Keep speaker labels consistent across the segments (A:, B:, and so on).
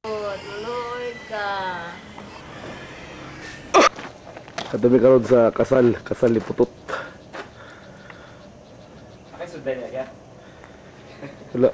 A: Luloy ka.
B: Katabi karon sa kasal ni Putot.
C: Ay, sundan niya kaya?
B: Wala.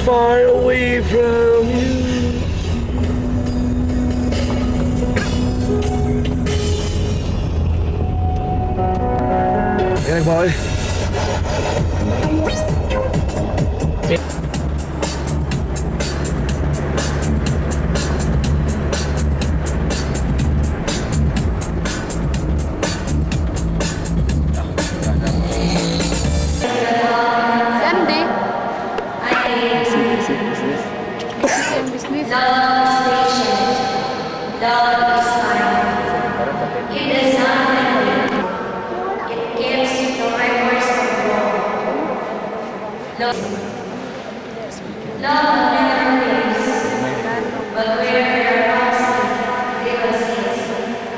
B: Far away from you. Yan boy.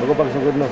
B: Bago pagsugod no.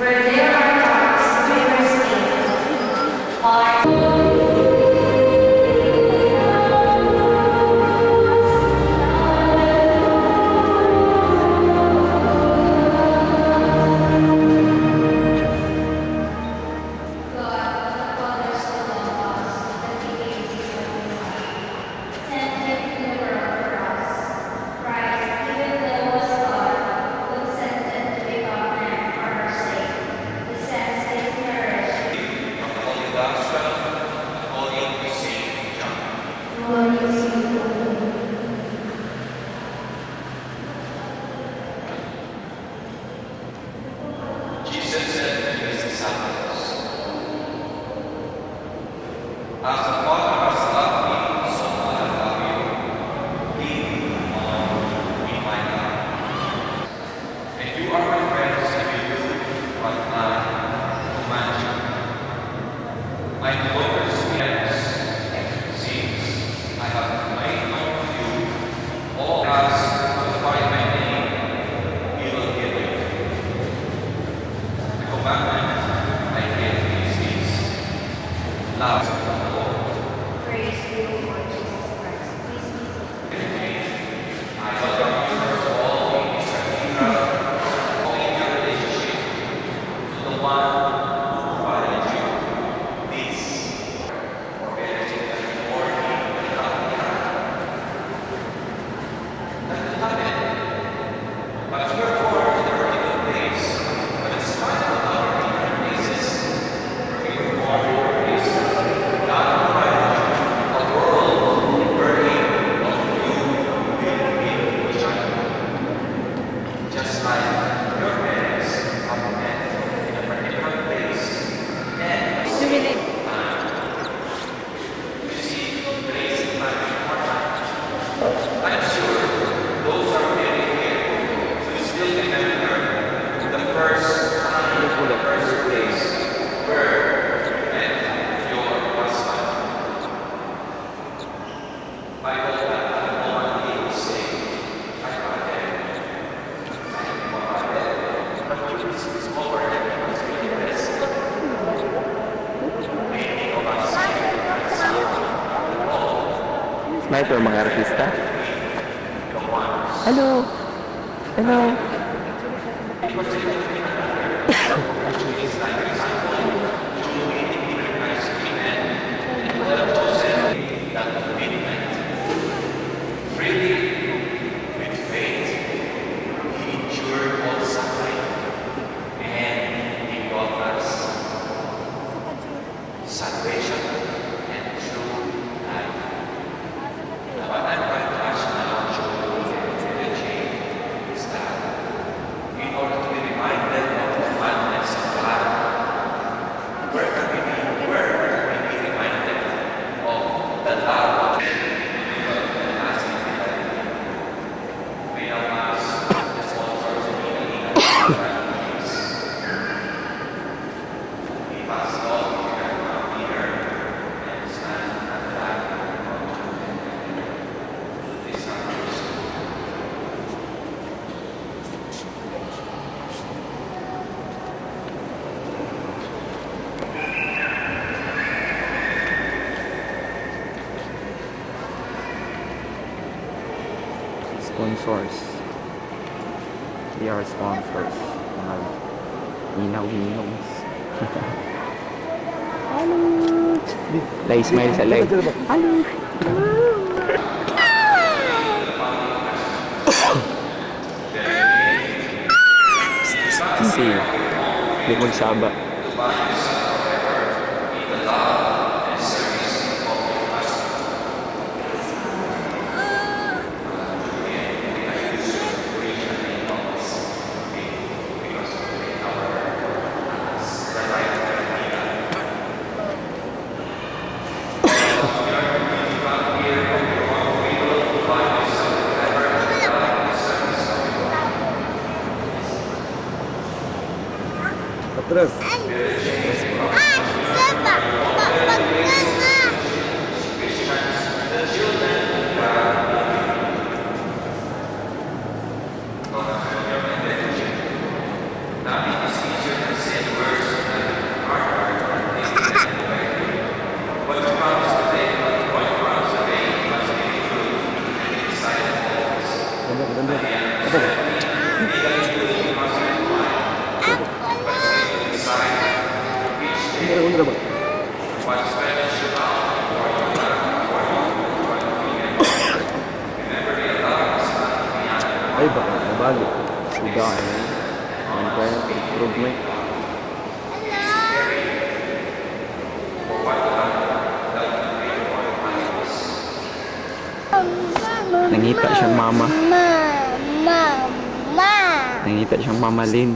A: May ito mga artista. Hello! Hello! Sponsors. We are sponsors. Mga hinaw-hinaws. Hello! Lay smile sa leg. Hello! Si Limon Saba.
B: Terus. Ay, baka nabalik.
A: Sudah improvement. Nangita siyang mama. Nangita siyang Mama Lynn.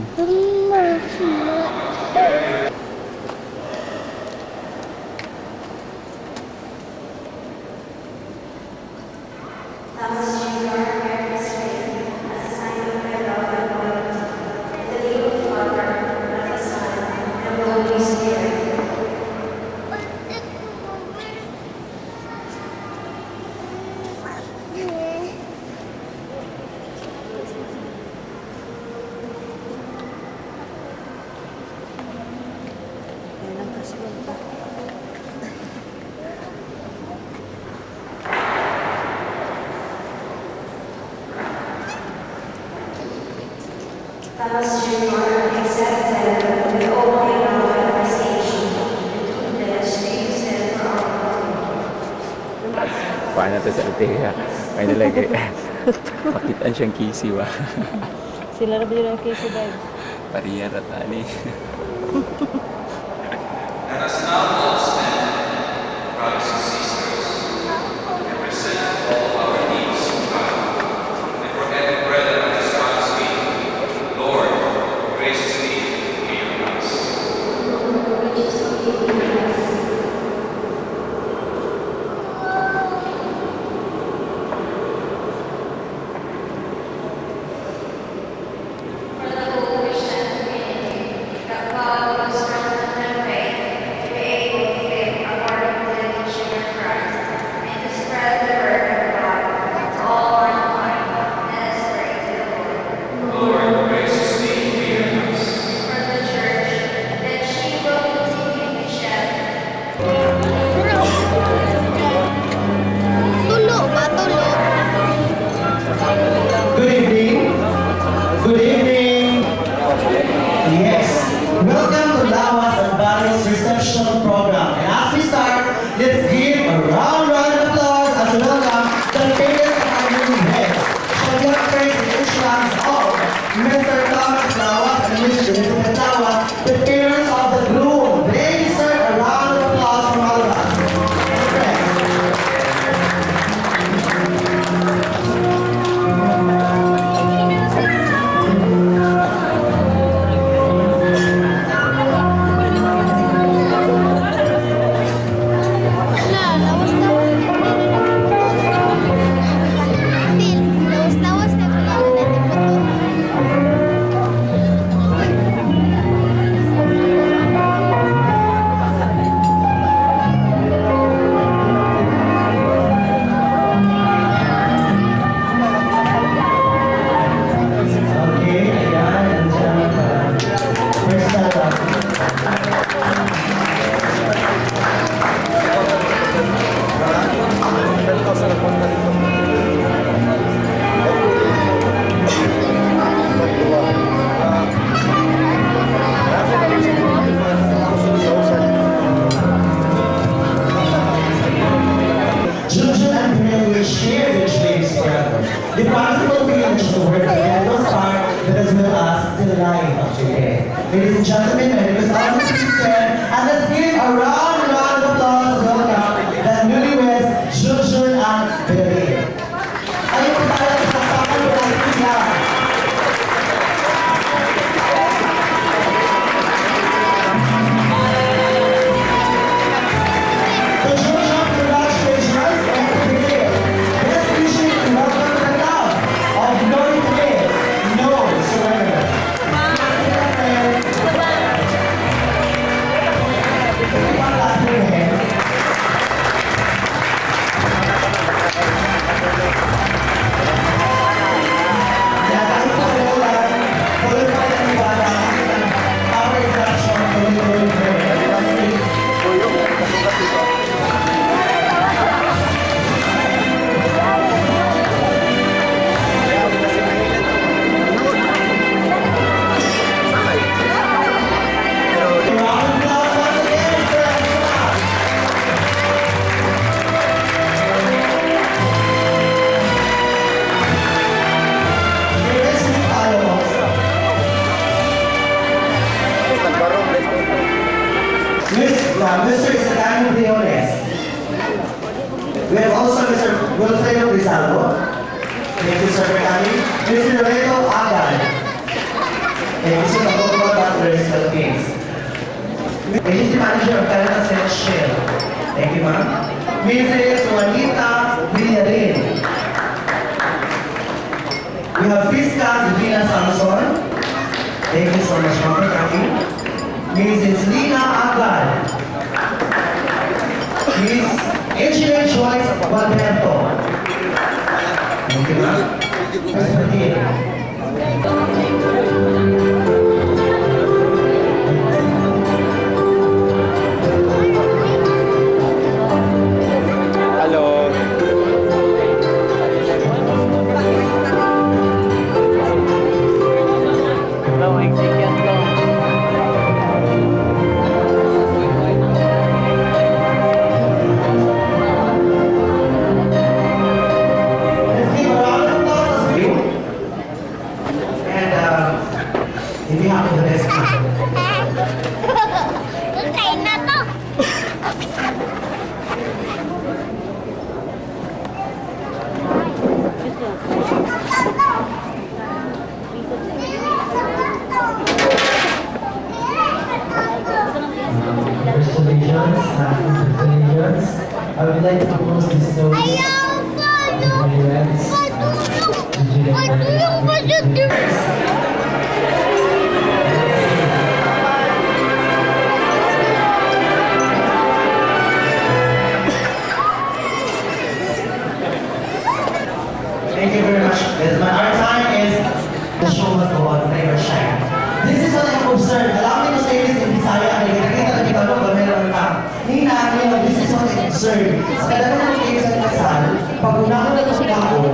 A: Paano to sa Altea? May nalagay. Pakitaan siyang kisi ba?
D: Sila na ba yun ang kisi, guys?
A: Pariya ratani.
E: God was Children and parents will share their dreams forever. The practical dream is the work of the star that is with us till the life of today. Ladies and gentlemen, my name is Alan Christian, and let's give a round of applause to welcome the newlyweds, Children and Parents. Ayun po tayo sa kasama ng kaibigan. The children, congratulations and today, best wishes and welcome to the town of Glory Days, no surrender. Mr. Isagano Briones. We have also Mr. Wilfredo Rizaldo. Thank you, sir, for coming. Mr. Loreto Agal. And Mr. Nagogo Doctors Philippines. Agency Manager of Canada Senate Shell. Thank you, ma'am. Mrs. Juanita Villarin. We have Fiscal Divina Samson. Thank you so much, ma'am, for coming. Mrs. Lina Agal. Miss Engineer Joyce Valvento. Thank you, ma'am. Miss Martin.
A: Hello.
E: Let's give a round of applause to you. And in behalf of the best man. Congratulations, I would like to propose this story. Thank you very much. Our time is the show must go on, flavor shine. This is what I've observed. Allow me to say this in Bisaya. This is what I observed. Sa kadalaman ng kayo sa kasal, pag unahon na itong kaon,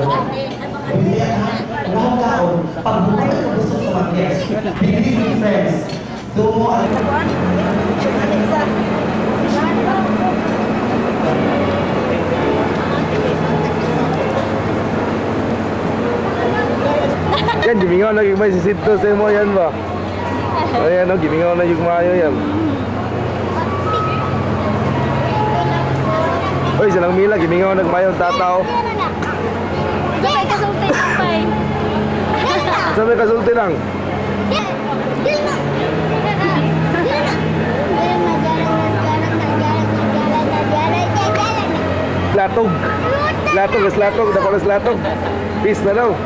E: unahon kaon, pag unahon na itong gusto sa mag-guest, believe me friends, doon mo alam.
B: Yan, gimingaw na yung may sisinto sa mo yan ba? Ayan, no, gimingaw na yung mayo yan. Uy, silang mila, gimingaw nagmayo tataw.
D: Sabay kasulti, sabay.
B: Sabi kasulti lang. Latog. Latog, latog, dako na latog. Peace na daw.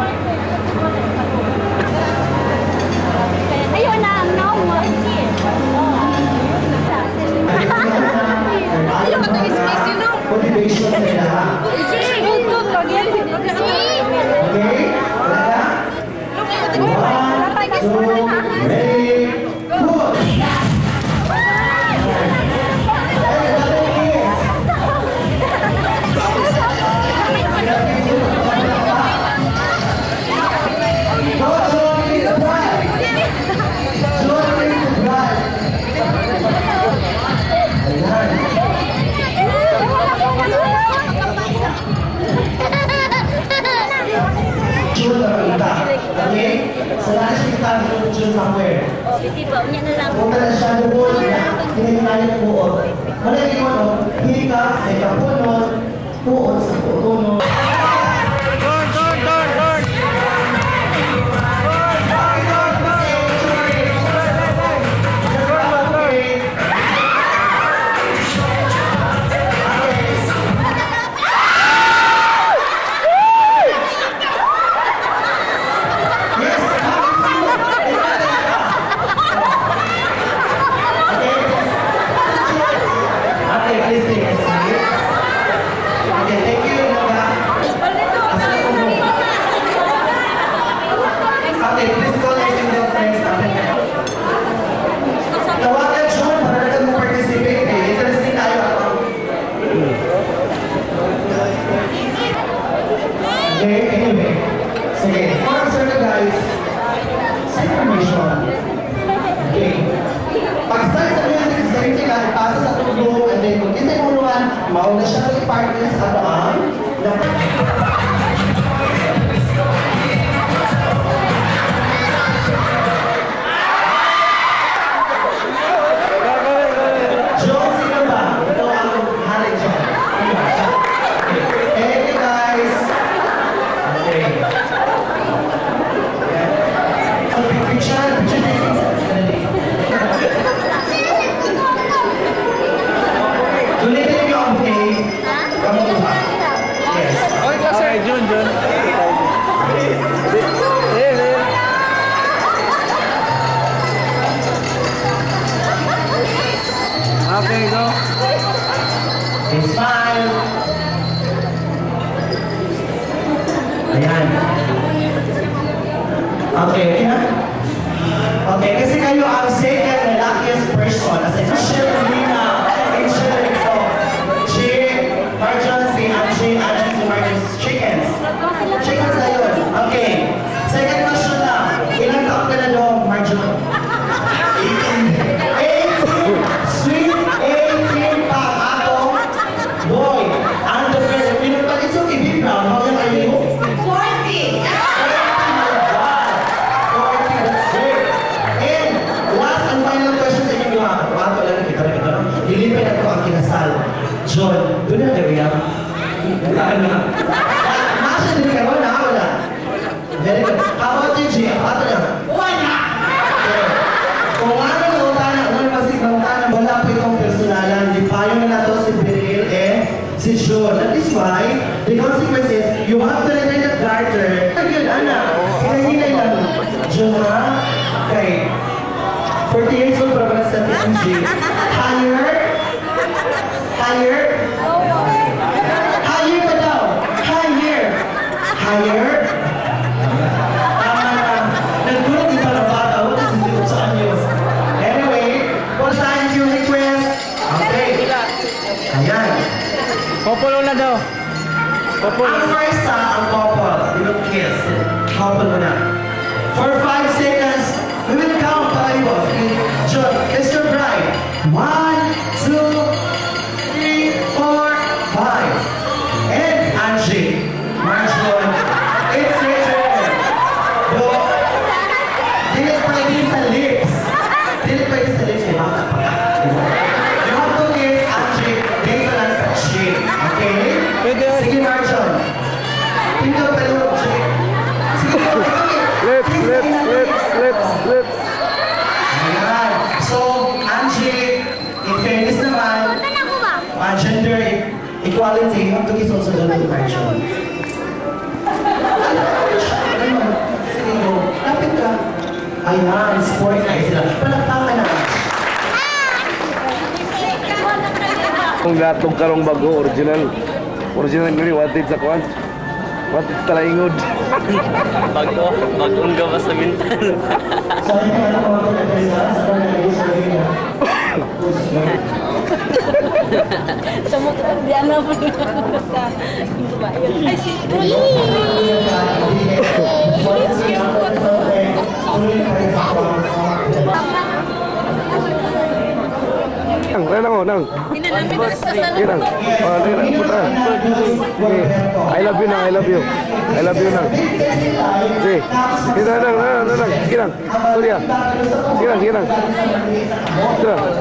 D: Ayun na, no more. Ayun ka to space, you know?
E: Motivation sa lahat.
D: Good again.
E: Okay? Talaga? 1, 2, ready, go! somewhere.
D: Oh, busy ba? Unya na lang.
E: Kung na siya doon, hinahinayang puot. Malagi mo, no? Hika, sa kapunod, puot sa putunod. Okay, please take a seat. Okay, thank you, Noga. Okay, please call your single friends. Tawagan John para na mag-participate. Interesting tayo ako. Okay, anyway. Sige, answer na guys. Sa information. Okay. Pag-start sa music, safety ka, ipasa sa tubo, and then kung kita yung uruan, mauna siya ng partner sa doon. John, sino ba? Ito ang hari John. Sino ba siya? Hey guys! Okay. So, picture taking. Tulitin niyo ang bouquet. Kamu ba? Yes.
B: Okay, Jun. Okay, go.
E: Okay, smile. Ayan. Okay, okay na? Okay, kasi kayo ang second and luckiest person. As a share Rina, Angel, so, Chick, Marjon, si Angie, si Marjon's chickens. Chickens na yun. Okay. Second question na. Ilang taon ka na doon, Marjon? 18. Sweet 18 pa ako. Boy, ang the girl, pinunta it's okay, be proud. How young are you? 40. 40, that's great. And last and final question sa inyo mga kapato lang kita rin ito. Dilipin na ito ang kinasal. John, doon na kayo yan? Wala na. Masya din ka, wala. Very good. How about you, G? Pato na. Wala! Kung ano na utana, ano pasig na utana, wala po itong personalan. Di payo na nato si Beryl si John. That is why, the consequence is, you have to return the garter. Good, Ana. Hinahinay lang. John, ha? Okay. 40 years old, para sa TMG. Higher? Higher pa daw. Higher? Tama na. Naggulat di pa na bata. What is it sa kanyo? Anyway, puntahan yung request. Okay. Ayan.
B: Popolo na daw.
E: Ang first ang couple. We will kiss. Couple muna. For 5 seconds, we will count tayo. John, kiss your bride. 1, 2, 3, 4, 5. And Angie. Marjon. It's your turn. Go. Dili pwede sa lips. Eh, baka pa. You have to kiss Angie. Dito lang sa cheek. Okay?
B: Pwede.
E: Sige, Marjon. Tingnan pa yung cheek. Sige,
B: Lips.
E: Ayan. So, Angie, in fairness naman,
D: Punta na ko ba?
E: gender equality, you have to kiss also the little Marjon. Sige, go. Lapit ka. Ayan, sport na sila. Palakpakan na.
B: Kung gatong karong bago, original ngali, watid sa kwan. Watid sa talaingod.
C: Bagong gawa sa mintan.
E: Sabi ka na mga pinagkaiba, sabi na kayo sa kanya.
D: Sa mo ito, di alam mo sa babae. Ay, si
B: Nang.
D: Hindi namin kasal.
B: Kirang. Oh, nang. Puta. Okay. I love you, nang. I love you. I love you, nang. Okay. Nang. Kirang. Surya. Kirang. Kirang.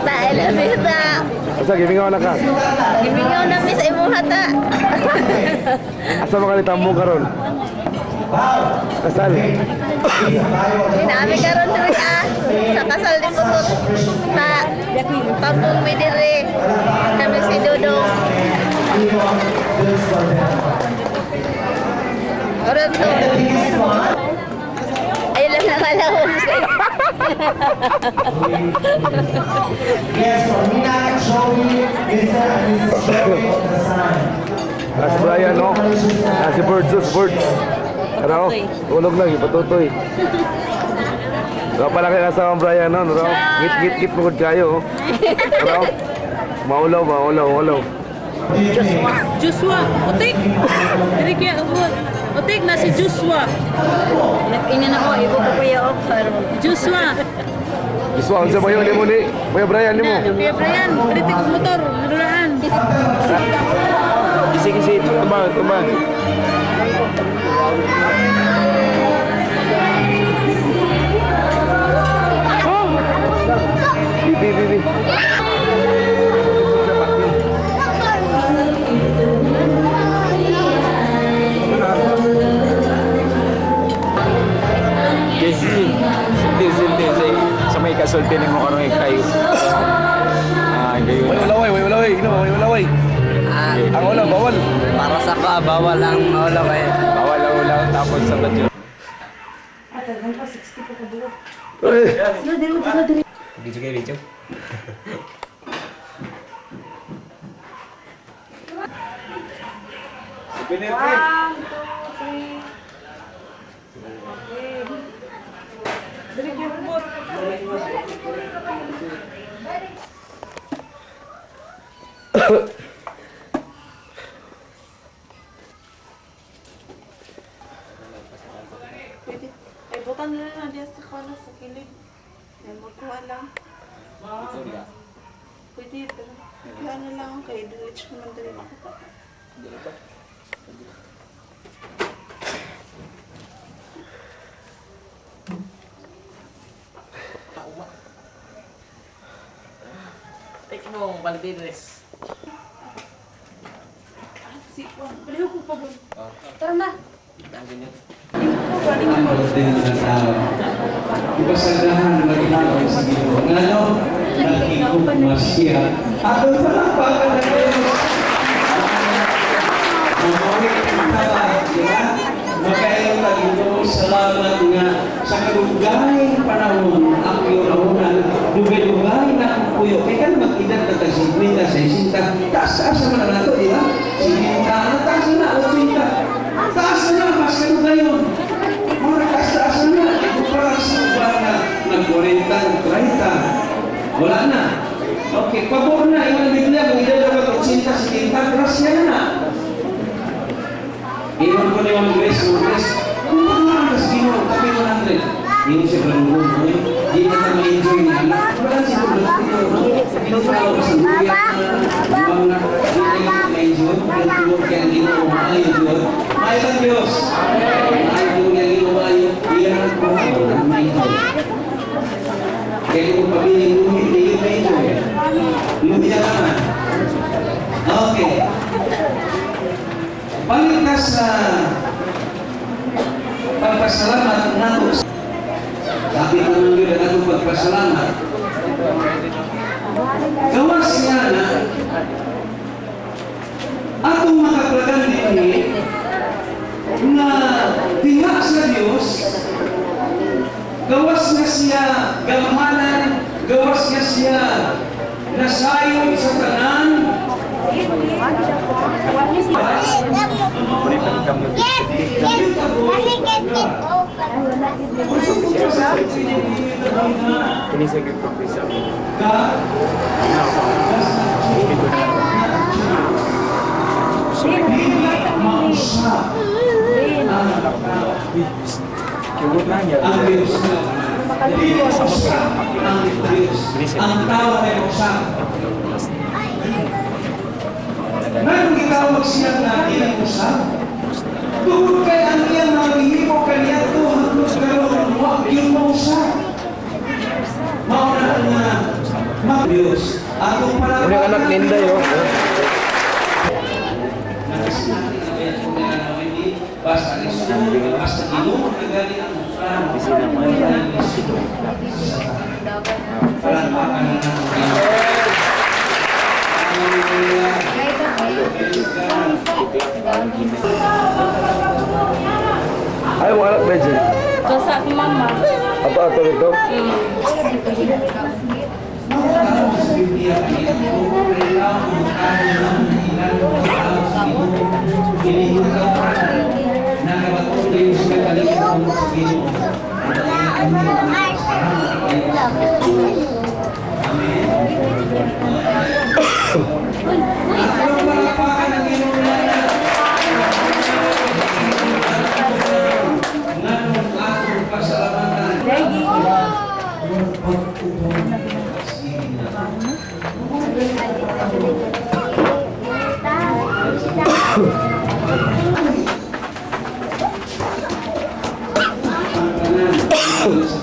D: Ta, I love you ta.
B: Asa, gimingaw na ka.
D: Gimingaw na mi sa imong hata.
B: Asa mga litambong karon? Kasal.
D: Dinami karon diri sa kasal ni Putut. Ta, pampung mi diri. Kami si Dudong. Oron to. Ay lang nakalahon siya.
E: Yes, for Mina and Joey, Mr. and Mrs. Joey of the Sun.
B: Si Brian, no? Si Birds. Ano? Tulog lang, ipatutoy. Raw pala kayo kasama Brian, no? Raw, git pagod kayo, oh. Raw, maulaw.
F: Joshua, otik. Diri kaya ubod. Otik na si Joshua.
D: Nag-ina na ko, ibo ko kuya offer.
F: Joshua.
B: Iswa, unsa ba yung limo ni? Kuya Brian, limo?
F: Kuya Brian, kritik motor, nadulaan.
A: Kisi-kisi, tumbang.
B: Bibi.
A: Silti. Sa may kasulti ni mo karong kayo. Gayon.
B: Way ulaway. Ang ulam, bawal.
G: Para sa ka, bawal ang ulam eh.
A: Bawal ang ulam tapos sa badyo.
C: Video kayo, video.
F: Ay, butan na lang diya sa kalas sa kilid. Yan, magkuha lang. Pwede, pero kaya na lang kay diretso naman dali makita.
G: Take mo, Valdez.
F: Si Juan, baliw ko pa ba? Tara na.
H: Ipasagahan na ginagawa sa Ginoo. Ngano, nakikugmas siya. Atong palakpakan na kayo. Mamawit ka, diba? Makayo ka Ginoo, salamat nga sa kalugay panahon ang iyong amunan. Dugay-dugay na ang puyo. Kaya ka naman edad na tag-50, 60. Taas-taas naman na ito, diba? 50, taas na, 80. Taas na, mas kalugayon. Mga taas na, para sa uban na nag-40, 30. Wala na. Okay, pabor na. Iwan Biblia, kung idalawa 80, 70, grasya na. Iwan ko na yung grace. Kung pag-maagas Ginoo, kape 100. Hindi siya beranggung, hindi ka na ma-enjoy niya. Wala siya kung pinapalaw sa buya na mga hindi ka ma-enjoy. Pinatuwag kaya Ginoo, maayo Diyos. Maayo ka Diyos. Maayo kaya Ginoo, maayo. Iyan ang buhay ng ma-enjoy. Kaya kung pabiling lumit, hindi ka ma-enjoy. Lumit na naman. Okay. Balik ka sa pagpasalamat nato. Sabi naman yun na itong pagpasalamat. Gawas niya na atong makaplagan din na diha sa Diyos, gawas na siya gamhanan, gawas na siya nasayon sa tanan.
A: Ini saya gitu bisa. Kewot nanya.
H: Ang tawa ay usap. Huwag siyang nakikiusap. Tungkol kay ang iyang maghihimo kaniya ito hanggang karoon, huwag yung mausap. Mauna nga, mag-Diyos. Atong pala...
B: Ano yung anak ninda yun?
H: Basta isunod, basta ginoo na gali ang plano. Palampakan na
B: Ayaw mo anak, Reggie.
F: Dosa ko mama.
B: Ato ito.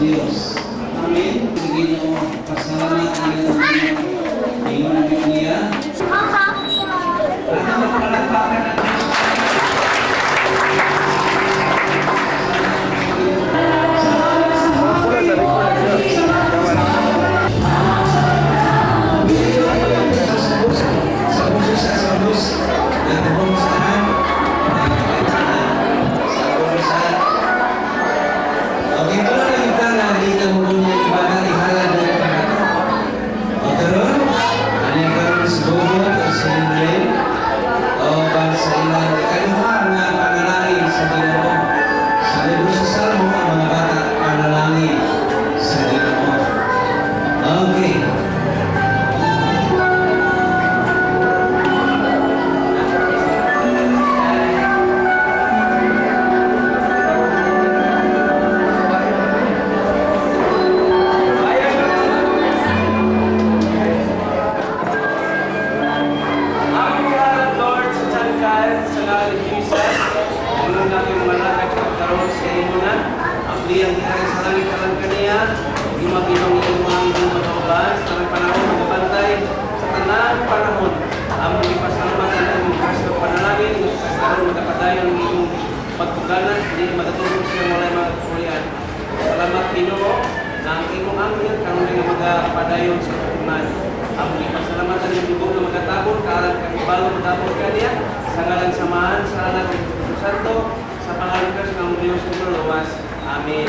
H: Dios. Amin. Bigyan niyo pasalamat ang iyong Biblia. At magpalakpakan natin. Salamat Ginoo na ang imong angel karon nga magapadayon sa tuman. Among ipasalamatan ang dugo nga magatabor karon kay ibalo magatabor kaniya sa ngalan samahan sa anak ng Espiritu Santo sa pangalan ng Diyos ug luwas. Amen.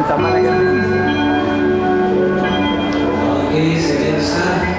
B: Tama na yan.
H: Okay, sige sa.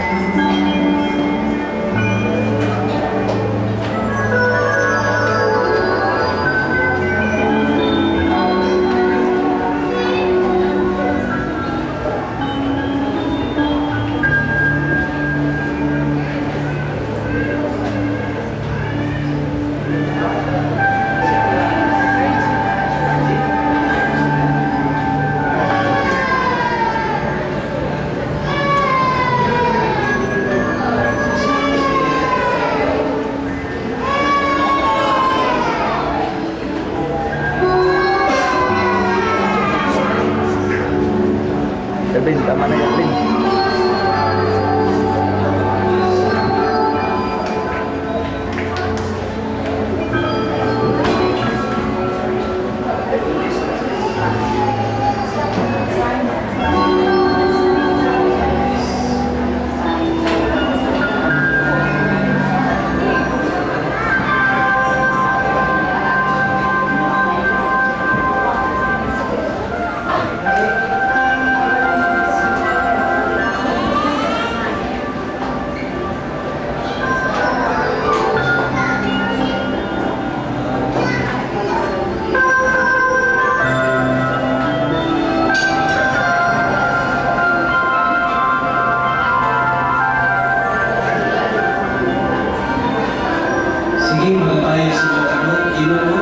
H: kayo sa mga kamot, Ginoo,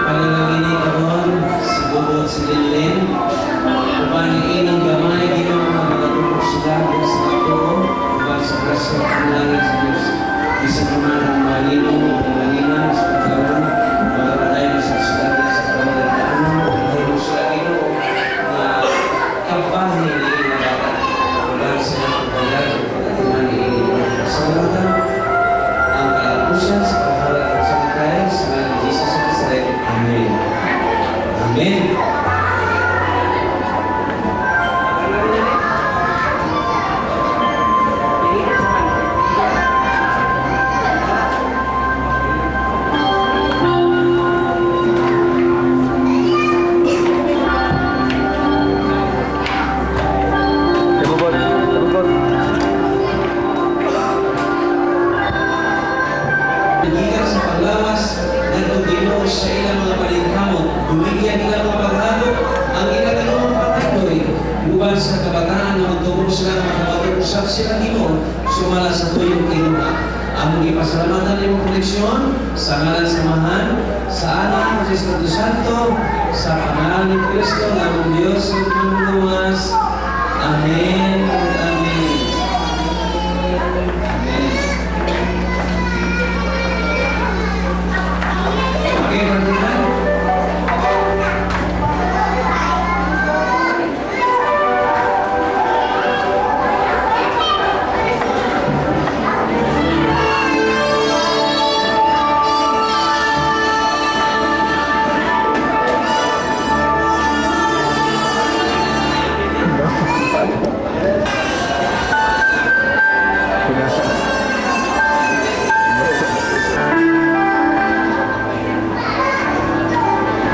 H: panalangin karon sa bubot sa Linlin, uban ining gamay, Ginoo, mga tubok sila sa ato, uban sa braso ng langit sa Diyos. Bisa naman ang malino, ang malinaw sa pagkaroon, magkakaday na sa sila sa pamalitaan, ang sila Ginoo, na kampahin ni ining bata, uban sa mga pagkaroon, pagkatiman ni ining kasalatan, ang kalapusan sa kahalat at sakitay sa mga ni Jesus of Nazareth. Amen. Amen.
B: Tabubot, tabubot.
H: Nagikan sa paglawas ng Ginoo sa ilang mga palinhamon, dumigyan ilang mga paghalo, ang ikalawang patuloy, luban sa kabataan na magtubos sila makamatubusap sila Ginoo, sumala sa tuyong kinuha. Ang ipasalamatan ng koneksyon sa ngalan samahan, sa anak ng Espiritu Santo, sa pangalan ni Kristo, ng Diyos at Manlumas. Amen. Amen. Amen. Okay, Martina.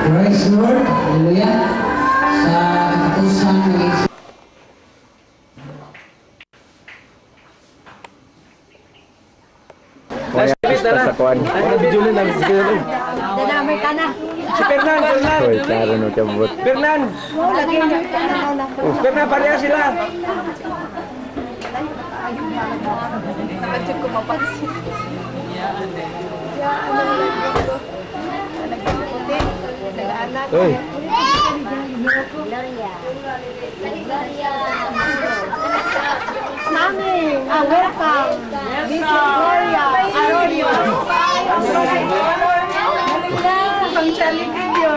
I: Praise the Lord. Hallelujah. Sa katusan ng
A: Kaya sa kuan.
B: Mga video na lang, sige na lang.
D: Dadamay ka na.
B: Si Fernan, Fernan!
A: Hoy, klaro no kabot.
B: Fernan!
D: Lagi ka na.
B: Fernan, pareha sila!
D: Nakacheck ko mapansin. Nag-anak.
B: Uy!
D: Mami, welcome. This is Gloria. Arorio. Pang-challenge video.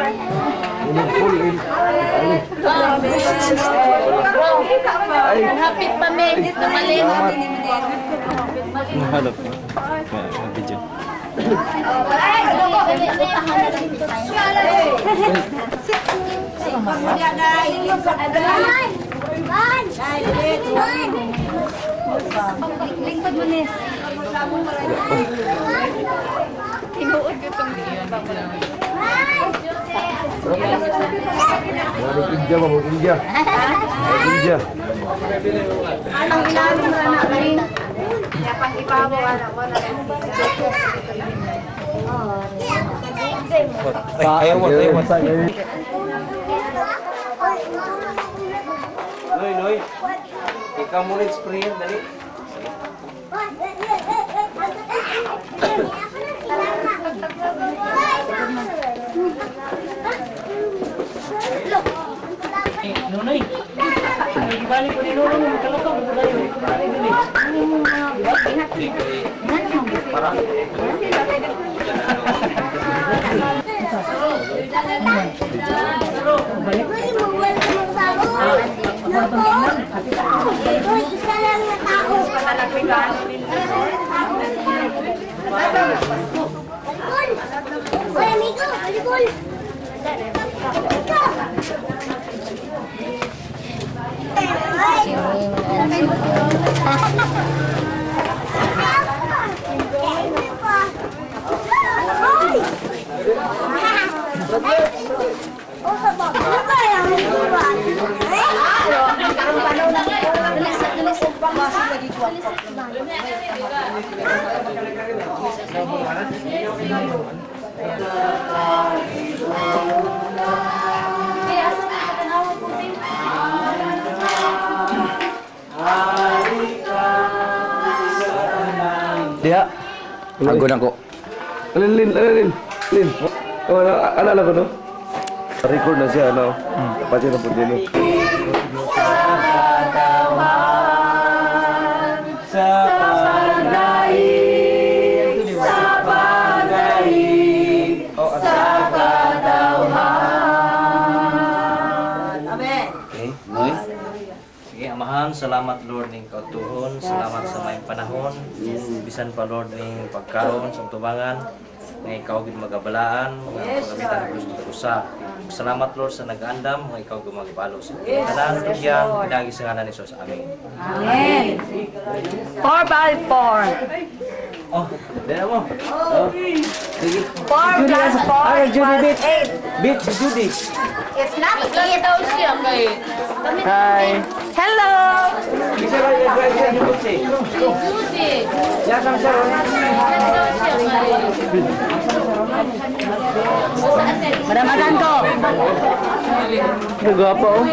D: Hapit pa, Meg. Tumalin.
C: Hanap mo. Video.
D: Lingkod mo, Nes. Tinuod ko itong
B: Balik India, Balik India. Balik India.
D: ang ilalim na anak rin. Kaya pang ibabaw, anak mo na rin.
C: Ayaw mo, ayaw mo.
H: Noy, Noy. Ikaw muna spray yan, dali.
G: Nunoy. Ibalik ko ni Nunoy mo kalakaw mo tayo.
A: Diha. Anggo nako.
B: Lin. Oh, alala ko, no? Record na siya, no? Pati na po din, no?
C: Okay, Noy. Sige, amahan, salamat Lord ning kautuhon, salamat sa may panahon. Bisan pa Lord ning pagkaon sa tubangan, nga ikaw gid magabalaan, mga pagamitan gusto usa. Salamat Lord sa nag-andam, nga ikaw gumagpalo sa tanan dugyang pinagi sa ngalan ni Jesus. Amen.
D: Amen. 4x4.
C: Oh, dala mo. Oh. Sige.
D: 4 plus 4 equals 8.
C: Beat si Judy.
D: It's not 8.
F: Daw siya kay.
C: Hi.
D: Hello.
C: Bisa ra ya guys ya Judy.
F: Judy.
C: Ya kan sir.
F: Daw siya kay.
D: Madamagan ko.
C: Gwapo oh.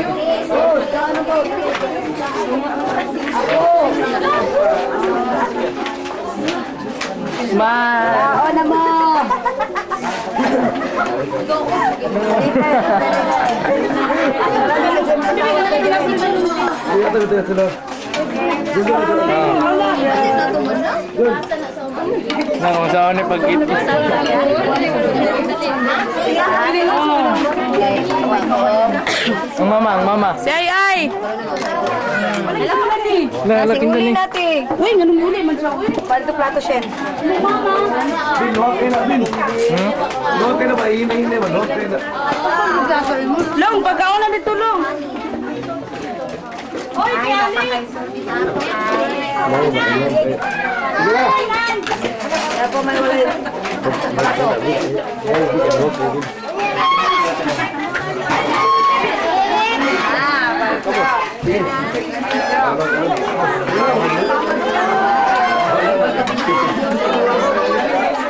D: Oo na mo.
A: Nang ni pag-eat. Ang mama.
F: Si Ay. Alam mo na ni.
D: Kasing huli natin.
F: Uy, ganun muli man siya. Uy.
D: Palito plato siya.
B: Huwag ka na ba? Hihintay ba? Huwag ka na.
F: Long, pagkaon na dito, Long. Oy, Kiali.
D: Kaya po may wala.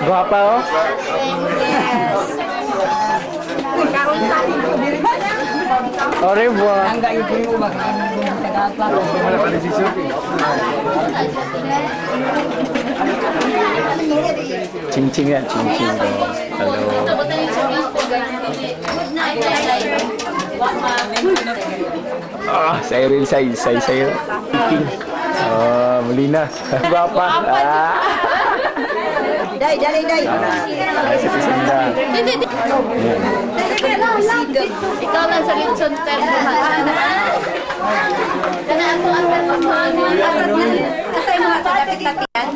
A: Guwapa oh. Au revoir. Cincin ya, cincin. Halo. Ah, saya rin saya. Cincin. Oh, Melina. Guwapa.
D: Day.
A: Nasa Sisanda.
F: Ikaw lang sa lechon time mo. Kana ako ang
D: Kasi mga tapit-tapian.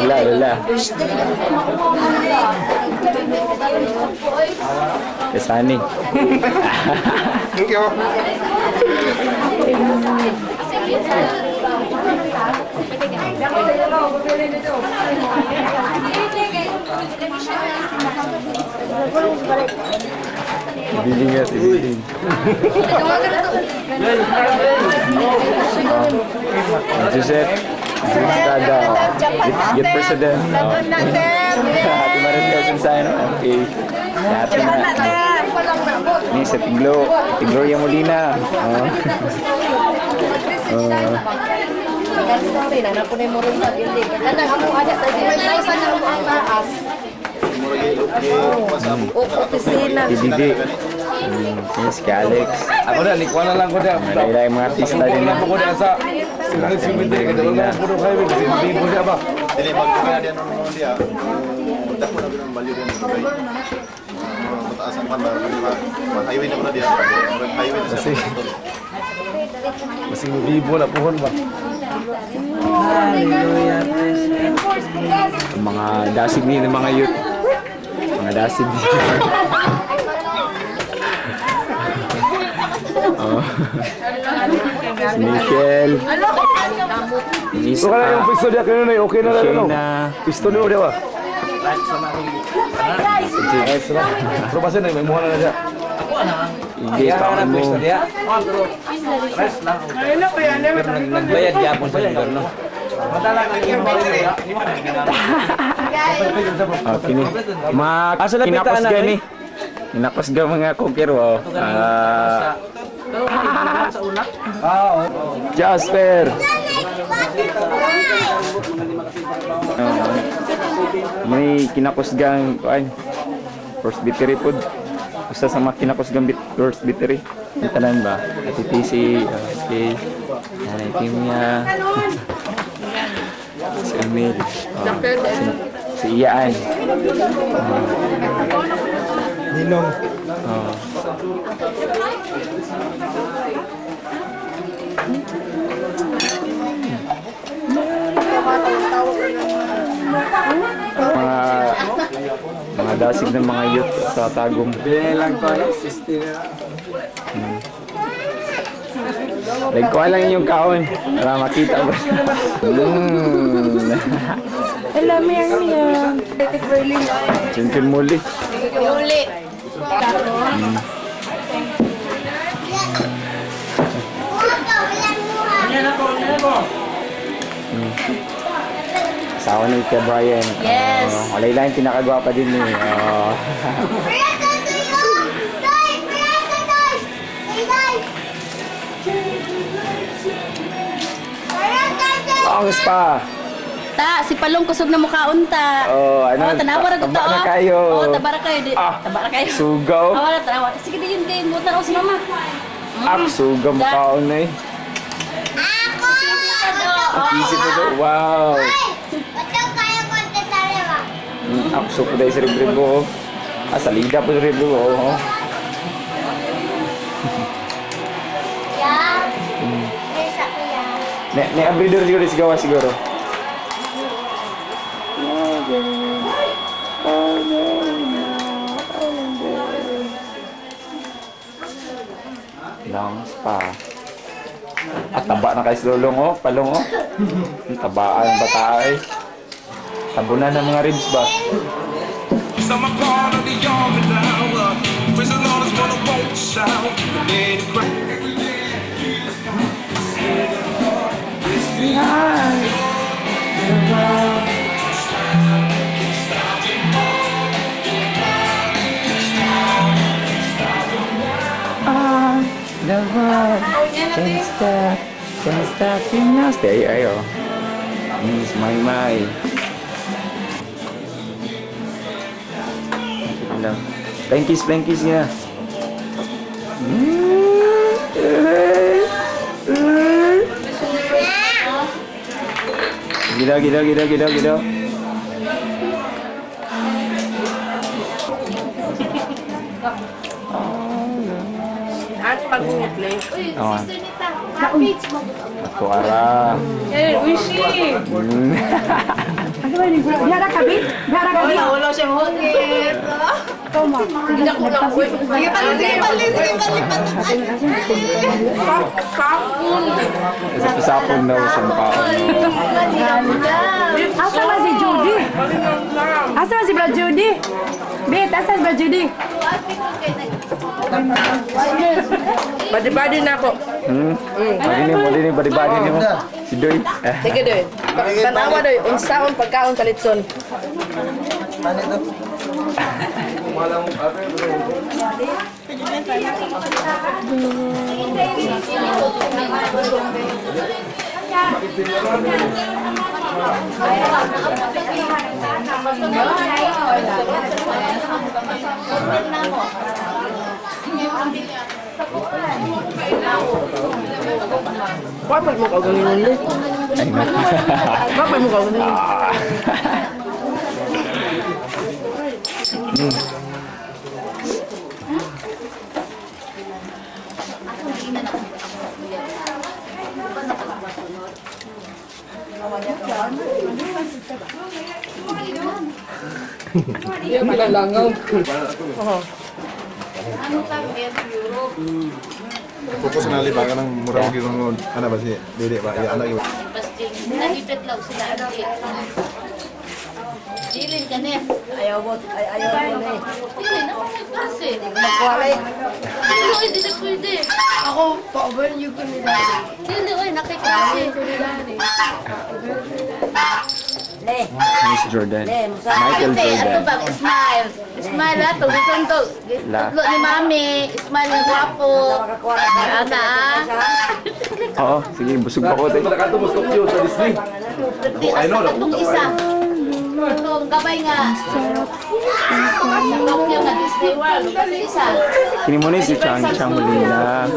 A: Lala. Kesani.
B: Thank you.
A: Bidding. Joseph. Sada. Youth President. Hati marin ka sa sana. Okay. Hati na. Ini sa Gloria Molina. Didi. Yes, si Alex.
B: Ako na, likuan na lang ko na.
A: May mga artista din na.
B: Ako ko na sa cemetery ka daw na puro highway kasi hindi mo siya ba?
J: Dili magkaya din ano dia. Punta ko na bilang baliw din sa bay. Mataasan pa ba highway na pala dia. Highway na siya.
B: Masing bibo na puhon ba?
A: Mga dasig ni ng mga youth. Mga dasig ni. Si Michelle.
B: So kaya yung pisto dia kayo na okay na lang no.
A: Shayna.
B: Pisto niyo dia ba? Ayos na. Pero basta na may muha na siya.
A: Hindi ka mo.
C: Nagbayad gyapon sa lugar no.
A: Okay ni. Kinapos gani. Kinapos ga mga kukiro. Jasper. May kinakusgang kuan. First battery pod. Usa sa mga kinakusgang first battery. Tanan ba? TTC, okay. Nanay Timya. Si Emil. Si Ian. Ninong. Mga dasig ng mga youth sa Tagum. Bilang ko Lagkuhan lang inyong kaon para makita ba.
F: Hello, Miriam.
A: Cincin muli.
D: Muli.
A: Asawa ni kay Brian.
D: Yes.
A: Walay lang pinakagwapa din ni. Angus pa.
F: Ta, si Palong kusog na mukhaon ta.
A: Oh, ano?
F: Tanawa ra gud ta.
A: Taba na kayo.
F: Oh, taba ra kayo. Taba ra kayo.
A: Sugaw.
F: Wala tanawa. Sige di yun kay mo tanaw si mama.
A: Sugaw mo kaon na eh. Isip mo daw. Wow. Akso po dahil sa ribribo. Salida po sa ribribo. Abridor siguro sigawa siguro. Lang pa. At taba na kay Lolong oh, Palong oh. Tabaan bata ay. Tabunan ng mga ribs ba? The world can't stop gymnastics. Ayo. Miss my. Plankies ya. Gila. Oh. Ako ara.
F: Wishi. Biara kabit. Wala siya hotel. Toma. Hindi ko lang. Sige,
A: Sapon daw sa mukha.
F: Asa ba si Judy? Asa ba si Brad Judy? Bet, asa si Brad Judy? Badi-badi na ako.
A: Badi ni mo. Si Doy.
F: Sige, Doy. Tanawa, Doy. Unsaon pagkaon kalitson.
J: Ano ito?
F: Bakit mo kagaling ulit? Bakit mo kagaling? Iya malalangaw.
J: Pupos na libagan ng murang ginungon. Ano ba si Dede ba? Ya anak yun.
D: Nalipit lang sila. Jilin Janet.
K: Ayaw mo eh.
D: Hindi, nakakasi.
K: Magwalay.
D: Hindi pwede.
K: Ako, pa-over yung kanila.
D: Hindi, oy, nakikasi.
K: Le.
A: Miss Jordan. Michael
D: Ate, ano
A: Jordan.
D: ba? Smile. Smile ha, tugtog.
A: La.
D: Tutlo ni Mami. Smile ng gwapo. Ana ah.
A: Oo, sige, busog pa ko.
B: Kasi pala kanto mo Tokyo sa Disney.
D: Di asa katong isa. Itong gabay nga. Sa Tokyo nga Disney World. Kasi isa.
A: Kini mo ni si Chang Molina.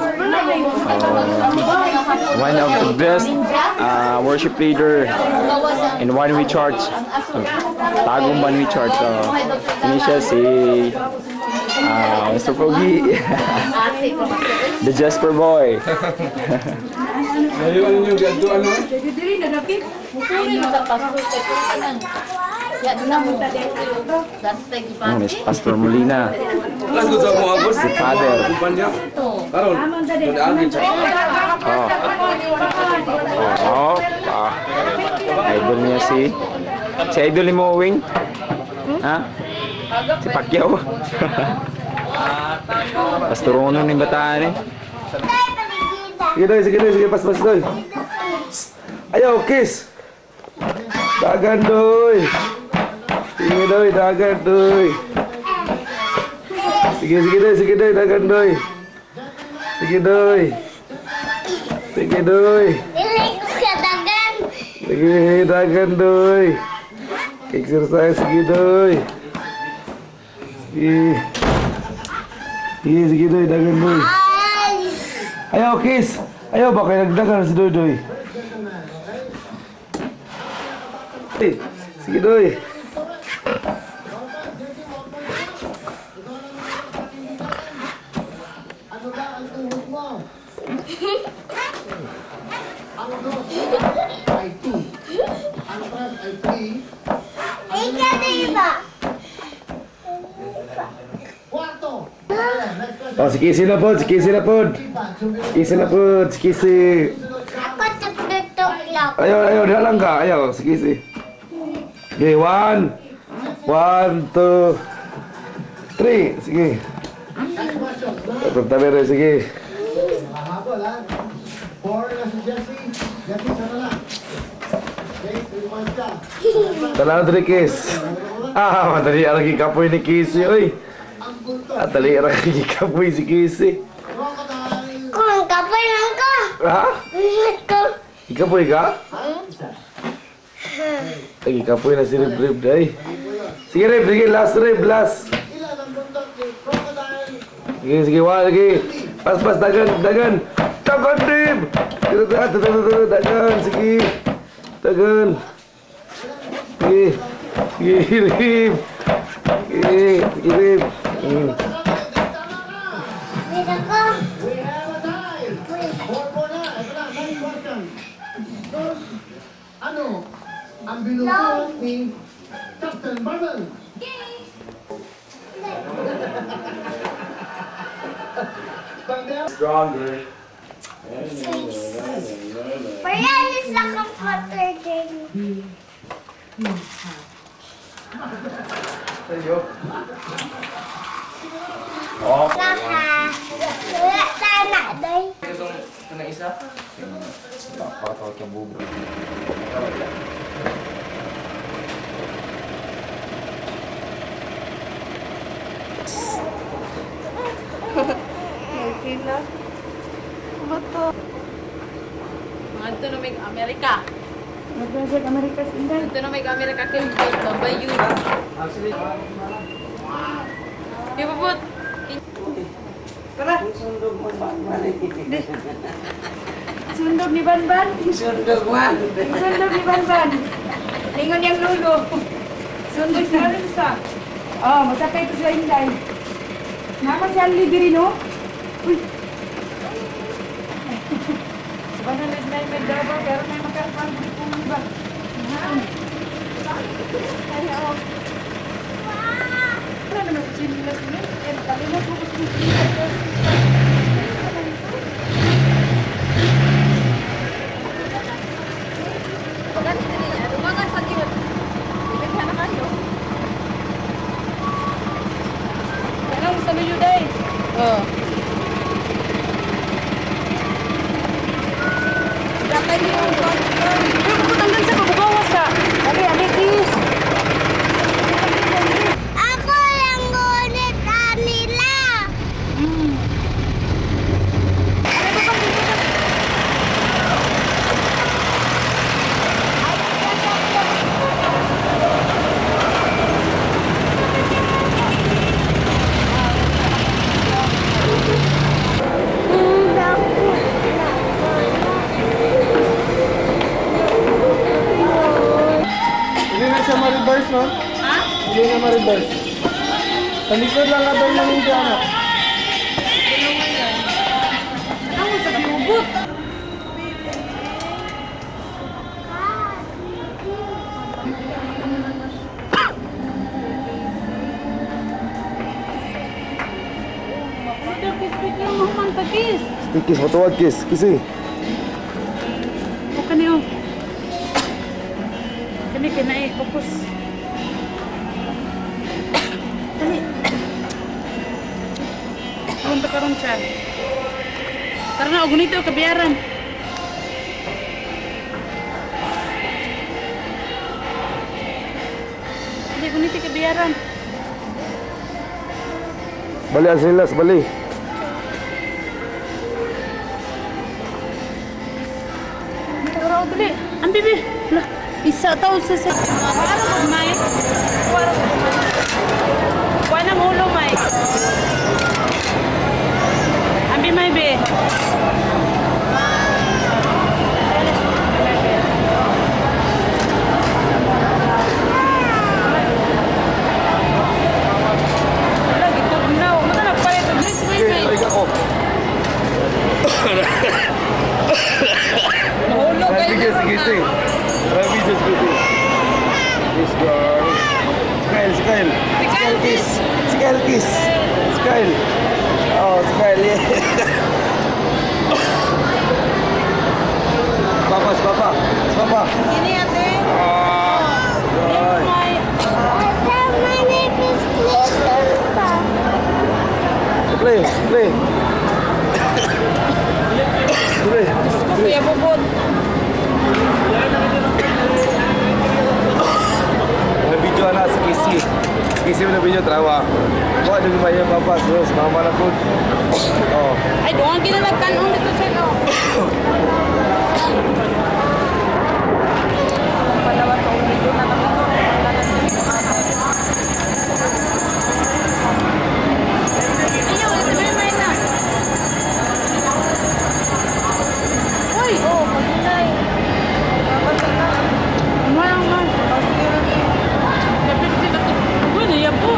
A: One of the best worship leader in One We Church. Tagong One We Church. So, ini siya si Mr. Pogi.
D: Ate ko.
A: The Jasper Boy.
B: Ngayon yung ganto ano?
D: Musurin mo sa pastor kay Kunan. Yan na mo. Dante
A: Ano ni
D: gipati.
A: Pastor Molina.
B: Last ko sa mga boss.
A: Si Father.
B: Kumpanya. Karon. Dali
A: Oh. Idol niya si idol ni mo, Wing. Ha? Si Pacquiao. Pasturono ni bataan eh.
B: Sige, pas doy. Ayaw, kiss. Dagan doy. Sige doy, dagan doy. Sige doy, dagan doy. Sige doy. Sige doy. Sige, dagan doy. Exercise, sige doy. Sige doy, dagan doy. Ayaw, kiss. Ayaw ba kayo nagdagan si Doy Doy? Sige Doy. Oh, si Kisi na po, si Kisi na po. Kisi na po, si Kisi. Ayaw, diha lang ka. Ayaw, si Kisi. Okay, 1, 2, 3. Sige. Tabi rin, sige. Talaan ito ni Kis. Madali lagi kapoy ni Kisi, oy. Dali lagi kapoy si Kisi.
D: Kapoy lang ka.
B: Ha? Ikapoy ka? Lagi kapoy na si Rib day. Sige Rib, sige, last Rib, last. Sige, wala lagi. Pas, dagan. Dagan Rib. Dagan, sige. Dagan. Sige, Rib. Sige, Rib.
E: Ano ang binubuhat ni Captain Marvel?
B: Stronger.
D: Marian is like a flutter game.
B: Oh.
D: Wala sana day.
A: Ito na isa. Pakatawag ka bubro.
F: Ito na may Amerika. Ito na may Amerika kayo. Babayu. Ipapot.
K: Sundog ni Banban. Sundog ni Banban. Lingon yung lulo. Sundog sa Arinsa. Oh, masakay ito sa Inday. Naman si Anli diri, no? Uy. Banan is na yung medaba, pero may makarapang di po mga iba. Ayaw. Ano naman si Chilas niya? Eh, tali mo po kasi Chilas.
D: Ganito niya. Lumangan sa gilid. Bibigyan na kayo.
F: Oh. Dapat yung putanggan sa pabugawas sa. Dali, alikis.
D: Ako lang ngunit nila.
B: Hindi na siya ma-reverse, no?
F: Ha?
B: Hindi na ma-reverse. Sa likod lang natin ng Indiana.
F: Ano sa biugot?
B: Kiss, matuwag kiss. Kisi.
F: O kaniyo. Kani kinai fokus. Dali. Karon karon siya. Tara na, gunito kabiyaran. Dali, gunito kabiyaran.
B: Bali ang silas, bali.
F: Tara, dali. Ang bibi. Lah, isa tao sa sa. Para mo, May. Para mo. Kuha ng ulo, May. Ambi, May, be. Wala, gito na. Huwag mo na nagpalit. Please, May, May. Mahulog kayo
B: Sige,
F: na
B: sige,
F: ron,
B: sige. Rabi, just go there. Yes, girl. Skyle, Skyle. Skyle kiss. Skyle kiss. Skyle. Oh, Skyle, yeah. Papa, Papa. Papa.
F: Ini ate.
B: Right. Play, play. Play.
F: Kuya bubot.
B: May video anak si Kisi. Kisi mo na video trawa. Kuha din ba yung papas? Yes, mama na po. Oh.
F: Ay, doon ginalagkanon dito siya no. Palawa sa ulo na naman. Ayaw, may na. Uy! Oh, pagulay. Mayang man. Kapit sila to. Uy, naiyak po.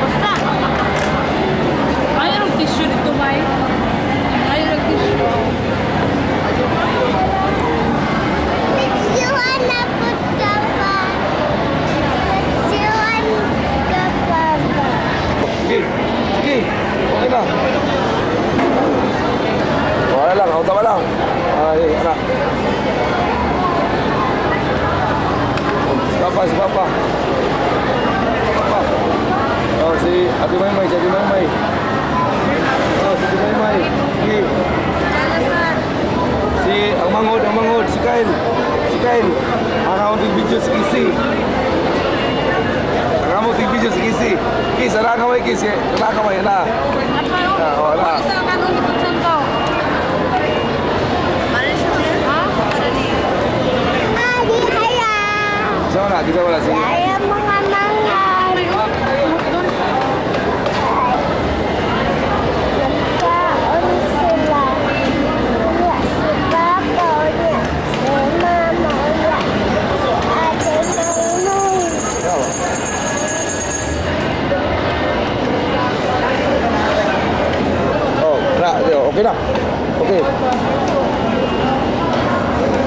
F: Basta. Mayroong tissue dito, May. Mayroong tissue.
B: Sige, sige. Okay na. Wala lang, ako tama lang. Ay, anak. Si Papa, si Papa. Papa. Oh, si Ate Maymay, si Ate Maymay. Oh, si Ate Maymay. Sige. Si ang mangod, si Kyle. Si Kyle. Ang ako video si Kisi. Ang ako video si Kisi. Kis, ala ka may Kis. Ala ka may, ala. Oh, ala.
F: Isa ka nung dito sa to. Ha? Para ni.
B: Sama na, kita wala sige. Oh, okay na. Okay.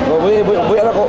B: Oh, buhay anak ko.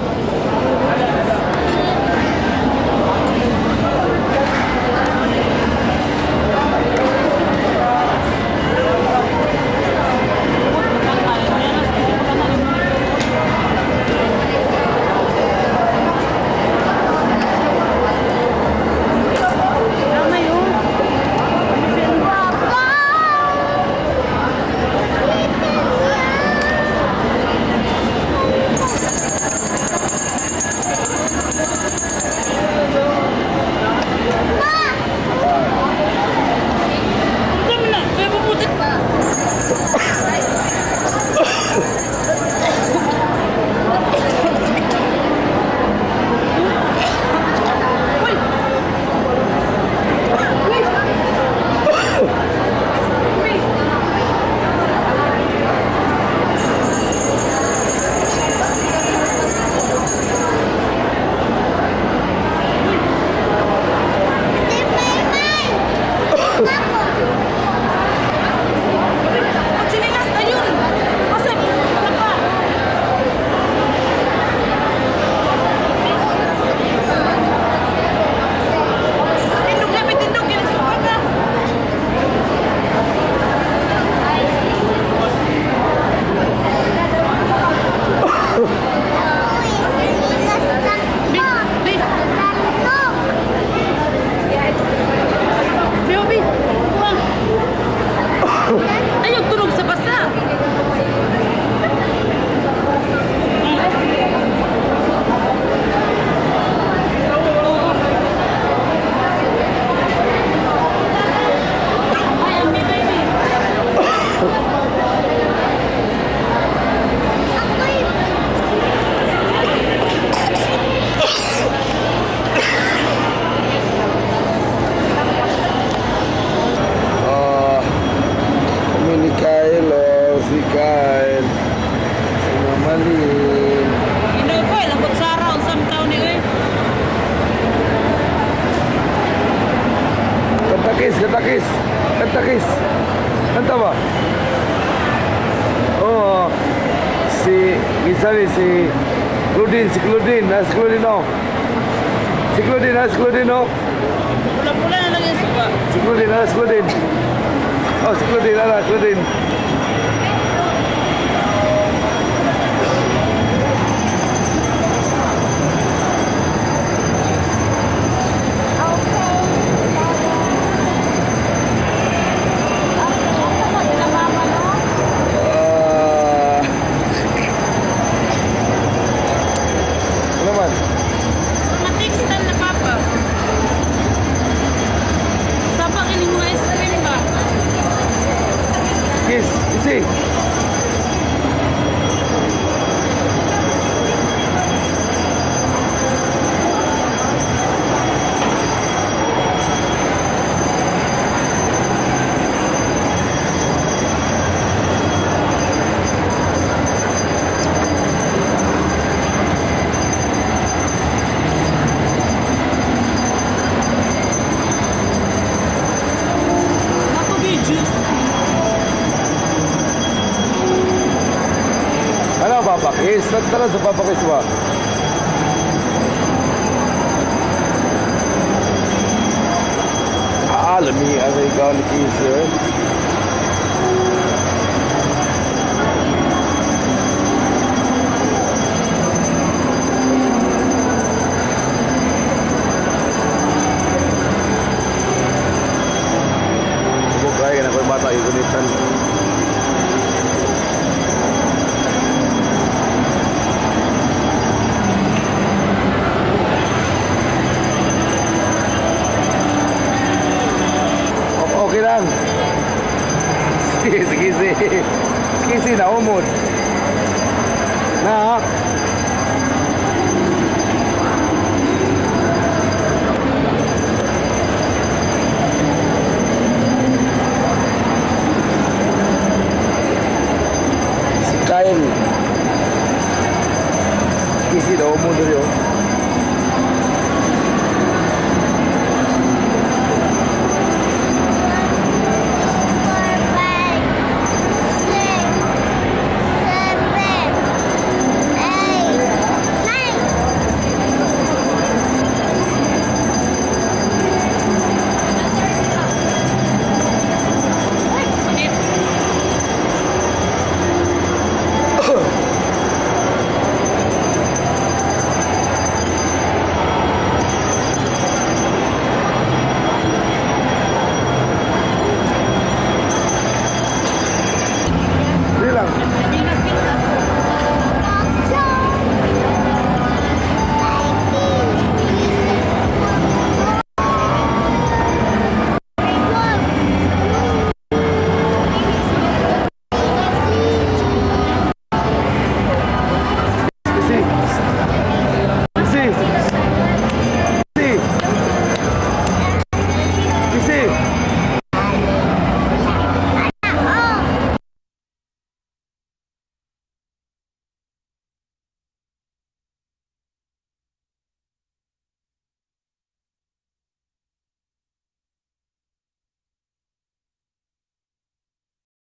B: kanta kiss. Kanta kiss. Kanta ba? Oh, si Claudine, si Claudine, si Claudine, no? Si Claudine, no?
F: Pula-pula na lang yung suka.
B: Si Claudine, si Claudine. Oh, si Claudine, Claudine.
F: Matiksan na papa. Sabang ini mo ice cream ba?
B: Kiss, isi.
F: Ako di juice.
B: Ano, Papa Kiss? Nagtala sa Papa Kiss ba? Lami ang ikaw ni Kiss, eh. Kaya na ko yung bata yung gunitan. Okay lang. Sige, na umod. Na. Si Kyle. Sige, na umod rin yun.